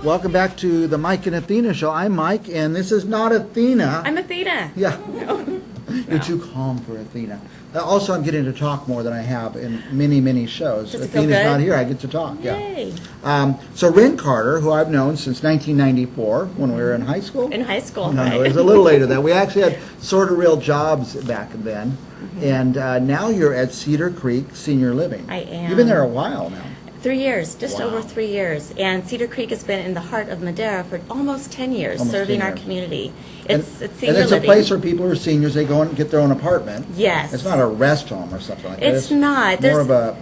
Welcome back to the Mike and Athena show. I'm Mike, and this is not Athena. I'm Athena. Yeah. No. You're too calm for Athena. Also, I'm getting to talk more than I have in many, many shows. Does it feel Athena's good? not here. I get to talk. Yay. Yeah. So Ren Carter, who I've known since 1994 when we were in high school. In high school, No, right? it was a little later than that. We actually had sort of real jobs back then. And now you're at Cedar Creek Senior Living. I am. You've been there a while now. 3 years, just Wow. over 3 years. And Cedar Creek has been in the heart of Madera for almost 10 years, Almost serving 10 our years. community. And It's and senior it's a living. place where people who are seniors, they go and get their own apartment. Yes. It's not a rest home or something like that. It's not. More There's- of a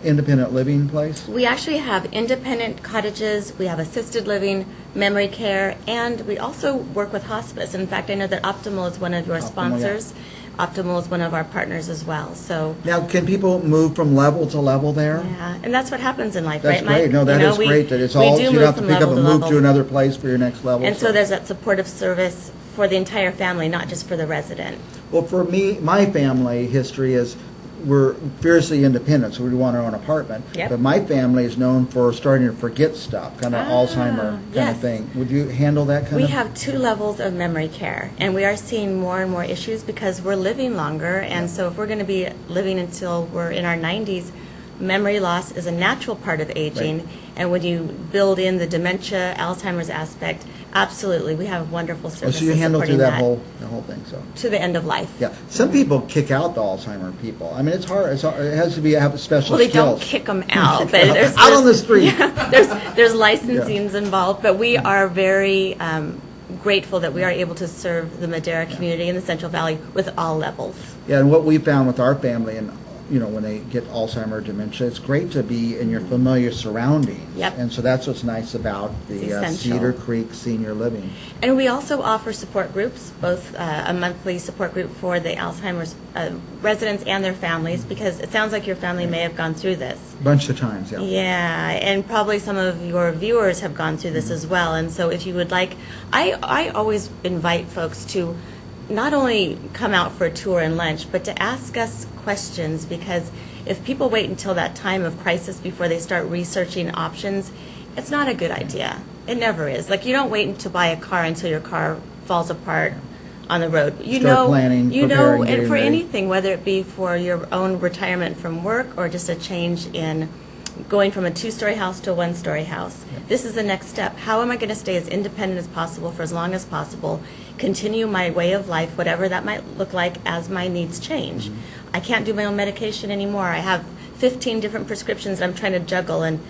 independent living place. We actually have independent cottages, we have assisted living, memory care, and we also work with hospice. In fact, I know that Optimal is one of your Optimal, yeah. sponsors. Optimal is one of our partners as well. So, Now, can people move from level to level there? yeah, and that's what happens in life, That's right, Mike? great. No, that You is know, great that it's we all, do so you move don't have to from pick up level and to move to level. another place for your next level. And so there's that supportive service for the entire family, not just for the resident. Well, for me, my family history is we're fiercely independent, so we want our own apartment. Yep. But my family is known for starting to forget stuff, kind of Alzheimer kind yes. of thing. Would you handle that kind We of? have 2 levels of memory care, and we are seeing more and more issues because we're living longer, and so if we're going to be living until we're in our 90s, memory loss is a natural part of aging, Right. and when you build in the dementia, Alzheimer's aspect, absolutely, we have wonderful Oh, services so you handle through supporting that that whole thing, so. to the end of life. Yeah, some people kick out the Alzheimer people. I mean, it's hard. It has to be have special Well, they skills. don't kick them out, Kick but 'em out. there's Out on the street. Yeah, there's licensings involved, but we are very grateful that we are able to serve the Madera community in the Central Valley with all levels. Yeah, and what we found with our family, and when they get Alzheimer, dementia, it's great to be in your familiar surroundings. Yep. And so that's what's nice about It's the essential. Cedar Creek Senior Living. And we also offer support groups, both a monthly support group for the Alzheimer's residents and their families, because it sounds like your family may have gone through this. Bunch of times, yeah. Yeah, and probably some of your viewers have gone through this as well. And so if you would like, I always invite folks to not only come out for a tour and lunch, but to ask us questions, because if people wait until that time of crisis before they start researching options, it's not a good idea. It never is. Like, you don't wait to buy a car until your car falls apart on the road. Start planning, preparing, and getting for ready. anything, whether it be for your own retirement from work or just a change in going from a 2-story house to a 1-story house. This is the next step. How am I going to stay as independent as possible for as long as possible, continue my way of life, whatever that might look like as my needs change? I can't do my own medication anymore. I have 15 different prescriptions that I'm trying to juggle. And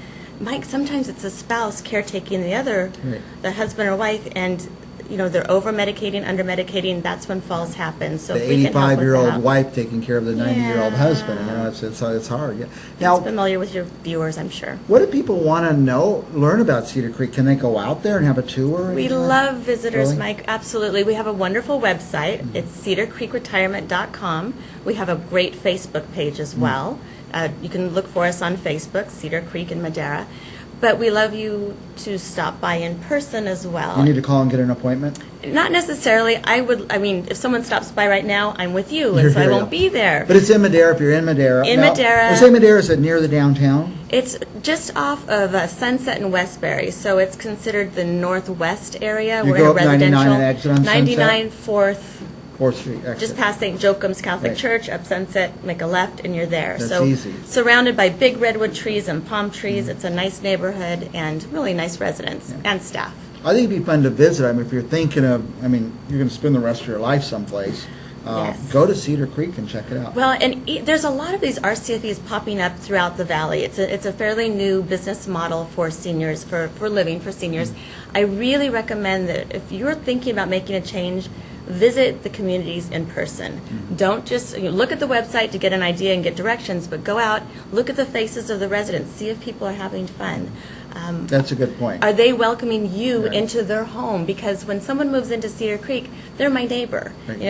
Mike, sometimes it's a spouse caretaking the other, Right. the husband or wife, and they're over-medicating, under-medicating. That's when falls happen. So The if we can help with 85-year-old that. wife taking care of the 90-year-old husband. Yeah. It's hard. Yeah. It's Now, familiar with your viewers, I'm sure. what do people want to learn about Cedar Creek? Can they go out there and have a tour? or We anything? love visitors, Really? Mike. Absolutely. We have a wonderful website. It's cedarcreekretirement.com. We have a great Facebook page as well. You can look for us on Facebook, Cedar Creek in Madera. But we love you to stop by in person as well. You need to call and get an appointment? Not necessarily. If someone stops by right now, I'm with you, and You're so I here, won't yeah. be there. But it's in Madera if you're in Madera. In Madera. You say Madera, is it near the downtown? It's just off of Sunset and Westbury, so it's considered the northwest area. You We're go in a up 99 residential. and exit on Sunset? 99 4th. 4th Street exit. Just past St. Joachim's Catholic Right. Church, up Sunset, make a left, and you're there. That's so easy. surrounded by big redwood trees and palm trees. It's a nice neighborhood and really nice residents and staff. I think it'd be fun to visit. I mean, if you're thinking of, you're going to spend the rest of your life someplace, Yes. go to Cedar Creek and check it out. Well, and there's a lot of these RCFEs popping up throughout the valley. It's a fairly new business model for seniors, for living for seniors. I really recommend that if you're thinking about making a change, visit the communities in person. Don't just look at the website to get an idea and get directions, but go out, look at the faces of the residents, see if people are having fun. That's a good point. Are they welcoming you Right. into their home? Because when someone moves into Cedar Creek, they're my neighbor. Right.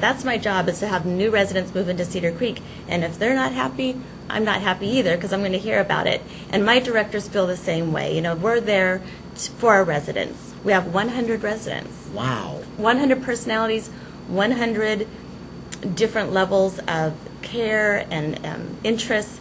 That's my job, is to have new residents move into Cedar Creek. And if they're not happy, I'm not happy either, because I'm going to hear about it. And my directors feel the same way. We're there for our residents. We have 100 residents. Wow. 100 personalities, 100 different levels of care and interests.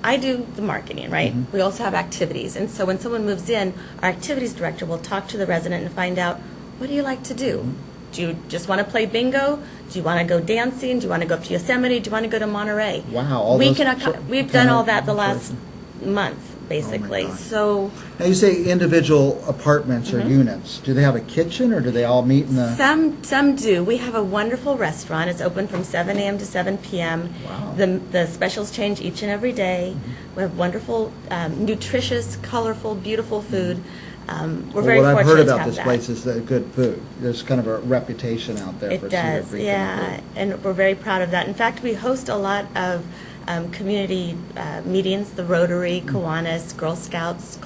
I do the marketing, right? We also have activities. And so when someone moves in, our activities director will talk to the resident and find out, what do you like to do? Do you just want to play bingo? Do you want to go dancing? Do you want to go up to Yosemite? Do you want to go to Monterey? Wow, all we those can, we've done all that the last choices. month, basically. gosh. So Now, you say individual apartments or units. Do they have a kitchen, or do they all meet in the? some do. We have a wonderful restaurant. It's open from 7 a.m. to 7 p.m. Wow. The specials change each and every day. We have wonderful, nutritious, colorful, beautiful food. We're very What I've fortunate heard to about have this that. place is that good food. There's kind of a reputation out there for It Cedar does, Creek yeah, and food. and we're very proud of that. In fact, we host a lot of community meetings, the Rotary, Kiwanis, Girl Scouts,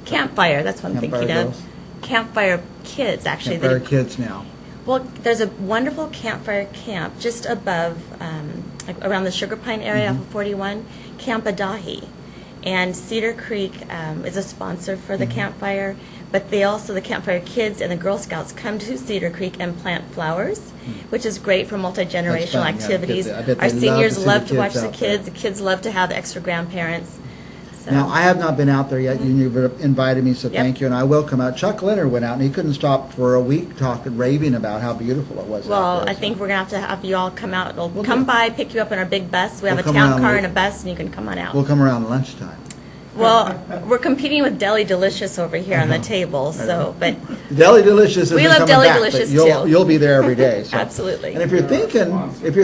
Campfire, that's what I'm Campfire thinking Girls? of. Campfire Kids, actually. Campfire Kids now. Well, there's a wonderful campfire camp just above, like around the Sugar Pine area off of 41, Camp Adahi. And Cedar Creek is a sponsor for the campfire, but they also, the Campfire Kids and the Girl Scouts come to Cedar Creek and plant flowers, which is great for multi-generational fun, yeah, activities. kids- I bet Our they love seniors to see love the to watch kids the out there. kids. The kids love to have extra grandparents. So. Now, I have not been out there yet. You've invited me, so Yep. thank you, and I will come out. Chuck Leonard went out, and he couldn't stop for a week talking, raving about how beautiful it was out Well, there. I so. think we're going to have you all come out. We'll We'll come do. by, pick you up in our big bus. We have We'll a come town around car with- and a bus, and you can come on out. We'll come around lunchtime. Well, we're competing with Deli Delicious over here on the table, so, but Deli Delicious isn't We love coming Deli back, but Delicious, you'll, too. you'll be there every day. So. Absolutely. And if you're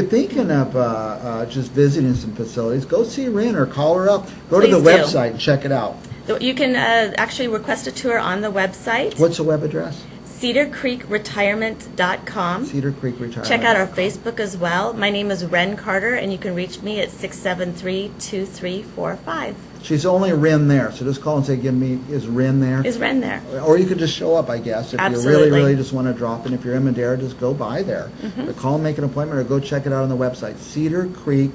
thinking of just visiting some facilities, go see Rin or call her up. Go to the Please do. website and check it out. you can actually request a tour on the website, What's the web address? cedarcreekretirement.com. Cedar Creek Retirement. Check out our Facebook as well. My name is Ren Carter, and you can reach me at 673-2345. She's only Rin there, so just call and say, is Rin there? Is Ren there? Or you could just show up, I guess. If you Absolutely. really just want to drop in. If you're in Madera, just go by there. Mm-hmm. But call and make an appointment, or go check it out on the website. Cedar Creek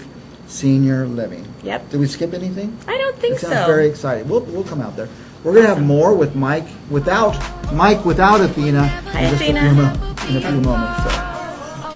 Senior Living. Yep. Did we skip anything? I don't think It so. sounds very exciting. We'll come out there. We're going to have more with Mike without Athena. Hi, in just Athena. in a few moments. So.